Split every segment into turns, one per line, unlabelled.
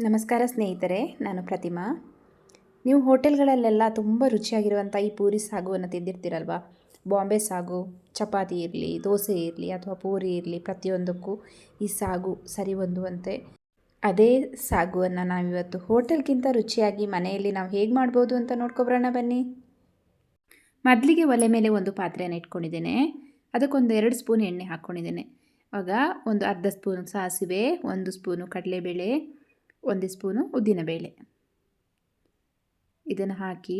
ನಮಸ್ಕಾರ ಸ್ನೇಹಿತರೆ, ನಾನು ಪ್ರತಿಮಾ. ನೀವು ಹೋಟೆಲ್ಗಳಲ್ಲೆಲ್ಲ ತುಂಬ ರುಚಿಯಾಗಿರುವಂಥ ಈ ಪೂರಿ ಸಾಗುವನ್ನು ತಿಂದಿರ್ತೀರಲ್ವ. ಬಾಂಬೆ ಸಾಗು, ಚಪಾತಿ ಇರಲಿ, ದೋಸೆ ಇರಲಿ ಅಥವಾ ಪೂರಿ ಇರಲಿ, ಪ್ರತಿಯೊಂದಕ್ಕೂ ಈ ಸಾಗು ಸರಿ ಹೊಂದುವಂತೆ. ಅದೇ ಸಾಗುವನ್ನು ನಾವಿವತ್ತು ಹೋಟೆಲ್ಗಿಂತ ರುಚಿಯಾಗಿ ಮನೆಯಲ್ಲಿ ನಾವು ಹೇಗೆ ಮಾಡ್ಬೋದು ಅಂತ ನೋಡ್ಕೊಬರೋಣ ಬನ್ನಿ. ಮೊದಲಿಗೆ ಒಲೆ ಮೇಲೆ ಒಂದು ಪಾತ್ರೆಯನ್ನು ಇಟ್ಕೊಂಡಿದ್ದೇನೆ. ಅದಕ್ಕೊಂದು 2 ಸ್ಪೂನ್ ಎಣ್ಣೆ ಹಾಕ್ಕೊಂಡಿದ್ದೇನೆ. ಆಗ ಒಂದು ಅರ್ಧ ಸ್ಪೂನು ಸಾಸಿವೆ, 1 ಸ್ಪೂನು ಕಡಲೆಬೇಳೆ, 1 ಸ್ಪೂನು ಉದ್ದಿನಬೇಳೆ ಇದನ್ನು ಹಾಕಿ,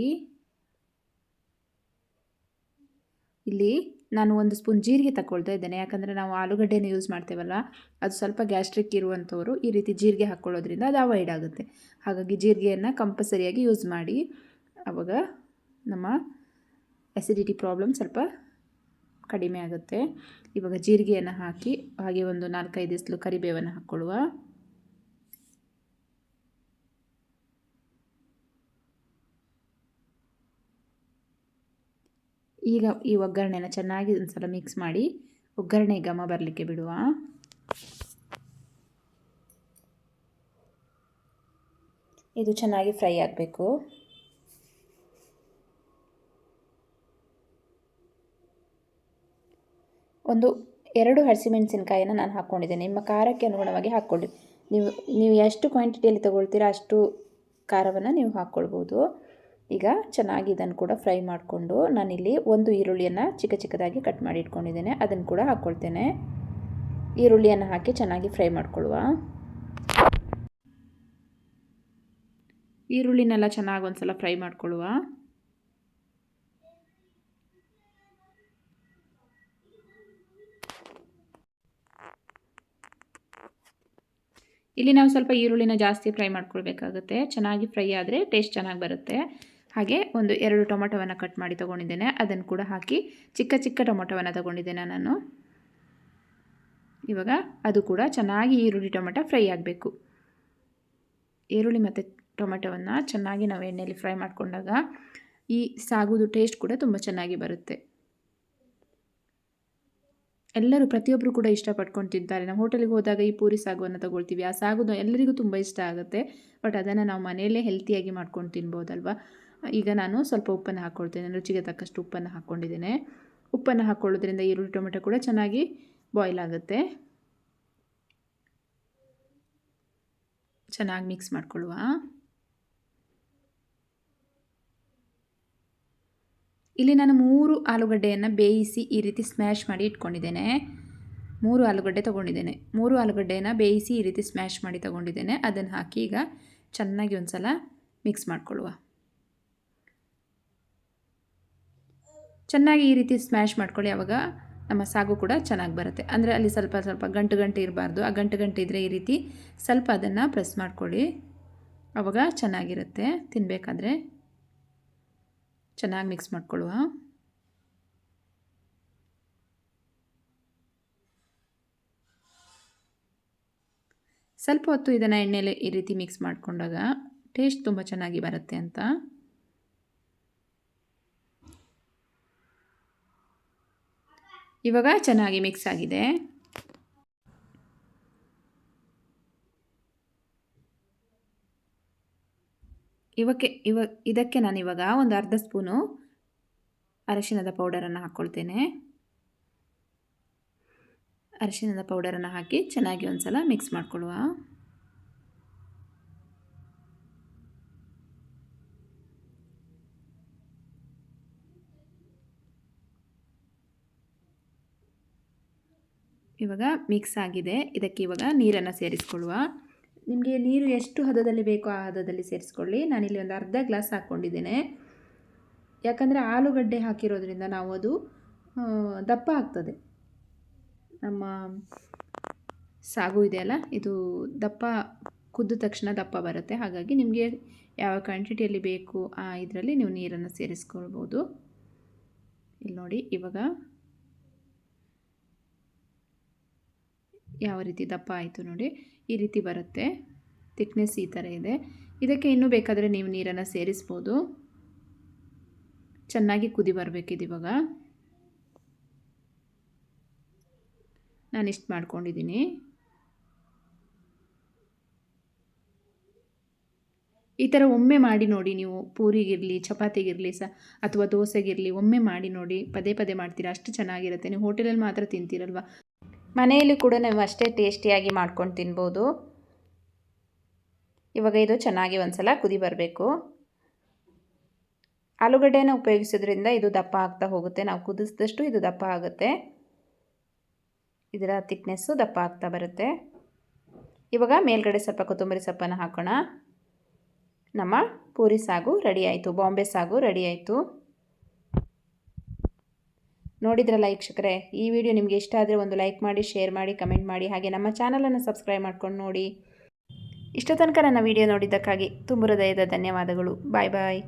ಇಲ್ಲಿ ನಾನು 1 ಸ್ಪೂನ್ ಜೀರಿಗೆ ತಗೊಳ್ತಾ ಇದ್ದೇನೆ. ಯಾಕಂದರೆ ನಾವು ಆಲೂಗಡ್ಡೆನ ಯೂಸ್ ಮಾಡ್ತೇವಲ್ಲ, ಅದು ಸ್ವಲ್ಪ ಗ್ಯಾಸ್ಟ್ರಿಕ್ ಇರುವಂಥವರು ಈ ರೀತಿ ಜೀರಿಗೆ ಹಾಕ್ಕೊಳ್ಳೋದ್ರಿಂದ ಅದು ಅವಾಯ್ಡ್ ಆಗುತ್ತೆ. ಹಾಗಾಗಿ ಜೀರಿಗೆಯನ್ನು ಕಂಪಲ್ಸರಿಯಾಗಿ ಯೂಸ್ ಮಾಡಿ. ಆವಾಗ ನಮ್ಮ ಅಸಿಡಿಟಿ ಪ್ರಾಬ್ಲಮ್ ಸ್ವಲ್ಪ ಕಡಿಮೆ ಆಗುತ್ತೆ. ಇವಾಗ ಜೀರಿಗೆಯನ್ನು ಹಾಕಿ, ಹಾಗೆ ಒಂದು 4-5 ಎಸ್ಲು ಕರಿಬೇವನ್ನು ಹಾಕ್ಕೊಳ್ಳುವ. ಈಗ ಈ ಒಗ್ಗರಣೆನ ಚೆನ್ನಾಗಿ ಒಂದು ಸಲ ಮಿಕ್ಸ್ ಮಾಡಿ ಒಗ್ಗರಣೆ ಘಮ ಬರಲಿಕ್ಕೆ ಬಿಡುವ. ಇದು ಚೆನ್ನಾಗಿ ಫ್ರೈ ಆಗಬೇಕು. ಒಂದು 2 ಹಸಿಮೆಣಸಿನಕಾಯಿನ ನಾನು ಹಾಕ್ಕೊಂಡಿದ್ದೇನೆ. ನಿಮ್ಮ ಖಾರಕ್ಕೆ ಅನುಗುಣವಾಗಿ ಹಾಕ್ಕೊಳ್ಳಿ. ನೀವು ಎಷ್ಟು ಕ್ವಾಂಟಿಟಿಯಲ್ಲಿ ತೊಗೊಳ್ತೀರಾ ಅಷ್ಟು ಖಾರವನ್ನು ನೀವು ಹಾಕ್ಕೊಳ್ಬೋದು. ಈಗ ಚೆನ್ನಾಗಿ ಇದನ್ನು ಕೂಡ ಫ್ರೈ ಮಾಡಿಕೊಂಡು, ನಾನಿಲ್ಲಿ 1 ಈರುಳ್ಳಿಯನ್ನು ಚಿಕ್ಕ ಚಿಕ್ಕದಾಗಿ ಕಟ್ ಮಾಡಿ ಇಟ್ಕೊಂಡಿದ್ದೇನೆ. ಅದನ್ನು ಕೂಡ ಹಾಕ್ಕೊಳ್ತೇನೆ. ಈರುಳ್ಳಿಯನ್ನು ಹಾಕಿ ಚೆನ್ನಾಗಿ ಫ್ರೈ ಮಾಡ್ಕೊಳ್ಳುವ. ಈರುಳ್ಳಿನೆಲ್ಲ ಚೆನ್ನಾಗಿ ಒಂದು ಸಲ ಫ್ರೈ ಮಾಡ್ಕೊಳ್ಳುವ. ಇಲ್ಲಿ ನಾವು ಸ್ವಲ್ಪ ಈರುಳ್ಳಿನ ಜಾಸ್ತಿ ಫ್ರೈ ಮಾಡ್ಕೊಳ್ಬೇಕಾಗುತ್ತೆ. ಚೆನ್ನಾಗಿ ಫ್ರೈ ಆದರೆ ಟೇಸ್ಟ್ ಚೆನ್ನಾಗಿ ಬರುತ್ತೆ. ಹಾಗೆ ಒಂದು 2 ಟೊಮೊಟೊವನ್ನು ಕಟ್ ಮಾಡಿ ತೊಗೊಂಡಿದ್ದೇನೆ. ಅದನ್ನು ಕೂಡ ಹಾಕಿ, ಚಿಕ್ಕ ಚಿಕ್ಕ ಟೊಮೊಟೊವನ್ನು ತೊಗೊಂಡಿದ್ದೇನೆ ನಾನು. ಇವಾಗ ಅದು ಕೂಡ ಚೆನ್ನಾಗಿ ಈರುಳ್ಳಿ ಟೊಮೊಟೊ ಫ್ರೈ ಆಗಬೇಕು. ಈರುಳ್ಳಿ ಮತ್ತು ಟೊಮೆಟೊವನ್ನು ಚೆನ್ನಾಗಿ ನಾವು ಎಣ್ಣೆಯಲ್ಲಿ ಫ್ರೈ ಮಾಡಿಕೊಂಡಾಗ ಈ ಸಾಗುದು ಟೇಸ್ಟ್ ಕೂಡ ತುಂಬ ಚೆನ್ನಾಗಿ ಬರುತ್ತೆ. ಎಲ್ಲರೂ ಪ್ರತಿಯೊಬ್ಬರು ಕೂಡ ಇಷ್ಟಪಟ್ಕೊಂಡು ತಿಂತಾರೆ. ನಾವು ಹೋಟೆಲಿಗೆ ಹೋದಾಗ ಈ ಪೂರಿ ಸಾಗುವನ್ನು ತೊಗೊಳ್ತೀವಿ. ಆ ಸಾಗುದು ಎಲ್ಲರಿಗೂ ತುಂಬ ಇಷ್ಟ ಆಗುತ್ತೆ. ಬಟ್ ಅದನ್ನು ನಾವು ಮನೆಯಲ್ಲೇ ಹೆಲ್ತಿಯಾಗಿ ಮಾಡ್ಕೊಂಡು ತಿನ್ಬೋದಲ್ವ. ಈಗ ನಾನು ಸ್ವಲ್ಪ ಉಪ್ಪನ್ನು ಹಾಕ್ಕೊಳ್ತೇನೆ. ರುಚಿಗೆ ತಕ್ಕಷ್ಟು ಉಪ್ಪನ್ನು ಹಾಕ್ಕೊಂಡಿದ್ದೇನೆ. ಉಪ್ಪನ್ನು ಹಾಕ್ಕೊಳ್ಳೋದ್ರಿಂದ ಈರುಳ್ಳಿ ಟೊಮೆಟೊ ಕೂಡ ಚೆನ್ನಾಗಿ ಬಾಯ್ಲ್ ಆಗುತ್ತೆ. ಚೆನ್ನಾಗಿ ಮಿಕ್ಸ್ ಮಾಡ್ಕೊಳ್ಳುವ. ಇಲ್ಲಿ ನಾನು 3 ಆಲೂಗಡ್ಡೆಯನ್ನು ಬೇಯಿಸಿ ಈ ರೀತಿ ಸ್ಮ್ಯಾಶ್ ಮಾಡಿ ಇಟ್ಕೊಂಡಿದ್ದೇನೆ. 3 ಆಲೂಗಡ್ಡೆ ತೊಗೊಂಡಿದ್ದೇನೆ. 3 ಆಲೂಗಡ್ಡೆಯನ್ನು ಬೇಯಿಸಿ ಈ ರೀತಿ ಸ್ಮ್ಯಾಶ್ ಮಾಡಿ ತೊಗೊಂಡಿದ್ದೇನೆ. ಅದನ್ನು ಹಾಕಿ ಈಗ ಚೆನ್ನಾಗಿ ಒಂದು ಸಲ ಮಿಕ್ಸ್ ಮಾಡಿಕೊಳ್ಳುವ. ಚೆನ್ನಾಗಿ ಈ ರೀತಿ ಸ್ಮ್ಯಾಶ್ ಮಾಡ್ಕೊಳ್ಳಿ. ಆವಾಗ ನಮ್ಮ ಸಾಗು ಕೂಡ ಚೆನ್ನಾಗಿ ಬರುತ್ತೆ. ಅಂದರೆ ಅಲ್ಲಿ ಸ್ವಲ್ಪ ಸ್ವಲ್ಪ ಗಂಟು ಇರಬಾರ್ದು. ಆ ಗಂಟು ಇದ್ದರೆ ಈ ರೀತಿ ಸ್ವಲ್ಪ ಅದನ್ನು ಪ್ರೆಸ್ ಮಾಡ್ಕೊಳ್ಳಿ. ಆವಾಗ ಚೆನ್ನಾಗಿರುತ್ತೆ ತಿನ್ನಬೇಕಾದ್ರೆ. ಚೆನ್ನಾಗಿ ಮಿಕ್ಸ್ ಮಾಡ್ಕೊಳ್ಳುವ. ಸ್ವಲ್ಪ ಹೊತ್ತು ಇದನ್ನು ಎಣ್ಣೆಲೆ ಈ ರೀತಿ ಮಿಕ್ಸ್ ಮಾಡಿಕೊಂಡಾಗ ಟೇಸ್ಟ್ ತುಂಬ ಚೆನ್ನಾಗಿ ಬರುತ್ತೆ ಅಂತ. ಇವಾಗ ಚೆನ್ನಾಗಿ ಮಿಕ್ಸ್ ಆಗಿದೆ. ಇದಕ್ಕೆ ನಾನು ಇವಾಗ ಒಂದು ಅರ್ಧ ಸ್ಪೂನು ಅರಿಶಿಣದ ಪೌಡರನ್ನು ಹಾಕ್ಕೊಳ್ತೇನೆ. ಅರಿಶಿಣದ ಪೌಡರನ್ನು ಹಾಕಿ ಚೆನ್ನಾಗಿ ಒಂದು ಸಲ ಮಿಕ್ಸ್ ಮಾಡಿಕೊಳ್ಳುವ. ಇವಾಗ ಮಿಕ್ಸ್ ಆಗಿದೆ. ಇದಕ್ಕೆ ಇವಾಗ ನೀರನ್ನು ಸೇರಿಸ್ಕೊಳ್ಳುವ. ನಿಮಗೆ ನೀರು ಎಷ್ಟು ಹದದಲ್ಲಿ ಬೇಕೋ ಆ ಹದದಲ್ಲಿ ಸೇರಿಸ್ಕೊಳ್ಳಿ. ನಾನಿಲ್ಲಿ ಒಂದು ಅರ್ಧ ಗ್ಲಾಸ್ ಹಾಕ್ಕೊಂಡಿದ್ದೇನೆ. ಯಾಕಂದರೆ ಆಲೂಗಡ್ಡೆ ಹಾಕಿರೋದ್ರಿಂದ ನಾವು ಅದು ದಪ್ಪ ಆಗ್ತದೆ. ನಮ್ಮ ಸಾಗು ಇದೆಯಲ್ಲ, ಇದು ದಪ್ಪ ಕುದ್ದ ತಕ್ಷಣ ದಪ್ಪ ಬರುತ್ತೆ. ಹಾಗಾಗಿ ನಿಮಗೆ ಯಾವ ಕ್ವಾಂಟಿಟಿಯಲ್ಲಿ ಬೇಕು ಆ ಇದರಲ್ಲಿ ನೀವು ನೀರನ್ನು ಸೇರಿಸ್ಕೊಳ್ಬೋದು. ಇಲ್ಲಿ ನೋಡಿ, ಇವಾಗ ಯಾವ ರೀತಿ ದಪ್ಪ ಆಯಿತು ನೋಡಿ. ಈ ರೀತಿ ಬರುತ್ತೆ. ಥಿಕ್ನೆಸ್ ಈ ಥರ ಇದೆ. ಇದಕ್ಕೆ ಇನ್ನೂ ಬೇಕಾದರೆ ನೀವು ನೀರನ್ನು ಸೇರಿಸ್ಬೋದು. ಚೆನ್ನಾಗಿ ಕುದಿ ಬರಬೇಕಿದೆ. ಇವಾಗ ನಾನು ಇಷ್ಟು ಮಾಡ್ಕೊಂಡಿದ್ದೀನಿ. ಈ ಥರ ಒಮ್ಮೆ ಮಾಡಿ ನೋಡಿ ನೀವು, ಪೂರಿಗಿರಲಿ ಚಪಾತಿಗಿರಲಿ ಅಥವಾ ದೋಸೆಗಿರಲಿ ಒಮ್ಮೆ ಮಾಡಿ ನೋಡಿ. ಪದೇ ಪದೇ ಮಾಡ್ತೀರಾ, ಅಷ್ಟು ಚೆನ್ನಾಗಿರುತ್ತೆ. ನೀವು ಹೋಟೆಲಲ್ಲಿ ಮಾತ್ರ ತಿಂತೀರಲ್ವ, ಮನೆಯಲ್ಲಿ ಕೂಡ ನೀವು ಅಷ್ಟೇ ಟೇಸ್ಟಿಯಾಗಿ ಮಾಡ್ಕೊಂಡು ತಿನ್ಬೋದು. ಇವಾಗ ಇದು ಚೆನ್ನಾಗಿ ಒಂದ್ಸಲ ಕುದಿ ಬರಬೇಕು. ಆಲೂಗಡ್ಡೆನ ಉಪಯೋಗಿಸೋದ್ರಿಂದ ಇದು ದಪ್ಪ ಆಗ್ತಾ ಹೋಗುತ್ತೆ. ನಾವು ಕುದಿಸಿದಷ್ಟು ಇದು ದಪ್ಪ ಆಗುತ್ತೆ, ಇದರ ಥಿಕ್ನೆಸ್ಸು ದಪ್ಪ ಆಗ್ತಾ ಬರುತ್ತೆ. ಇವಾಗ ಮೇಲ್ಗಡೆ ಸ್ವಲ್ಪ ಕೊತ್ತಂಬರಿ ಸೊಪ್ಪನ್ನು ಹಾಕೋಣ. ನಮ್ಮ ಪೂರಿ ಸಾಗು ರೆಡಿ ಆಯಿತು, ಬಾಂಬೆ ಸಾಗು ರೆಡಿ ಆಯಿತು. ನೋಡಿದ್ರಲ್ಲ ವೀಕ್ಷಕರೇ, ಈ ವಿಡಿಯೋ ನಿಮಗೆ ಇಷ್ಟ ಆದರೆ ಒಂದು ಲೈಕ್ ಮಾಡಿ, ಶೇರ್ ಮಾಡಿ, ಕಮೆಂಟ್ ಮಾಡಿ, ಹಾಗೆ ನಮ್ಮ ಚಾನಲನ್ನು ಸಬ್ಸ್ಕ್ರೈಬ್ ಮಾಡ್ಕೊಂಡು ನೋಡಿ. ಇಷ್ಟ ತನಕ ನನ್ನ ವಿಡಿಯೋ ನೋಡಿದ್ದಕ್ಕಾಗಿ ತುಂಬ ಹೃದಯದ ಧನ್ಯವಾದಗಳು. ಬಾಯ್ ಬಾಯ್.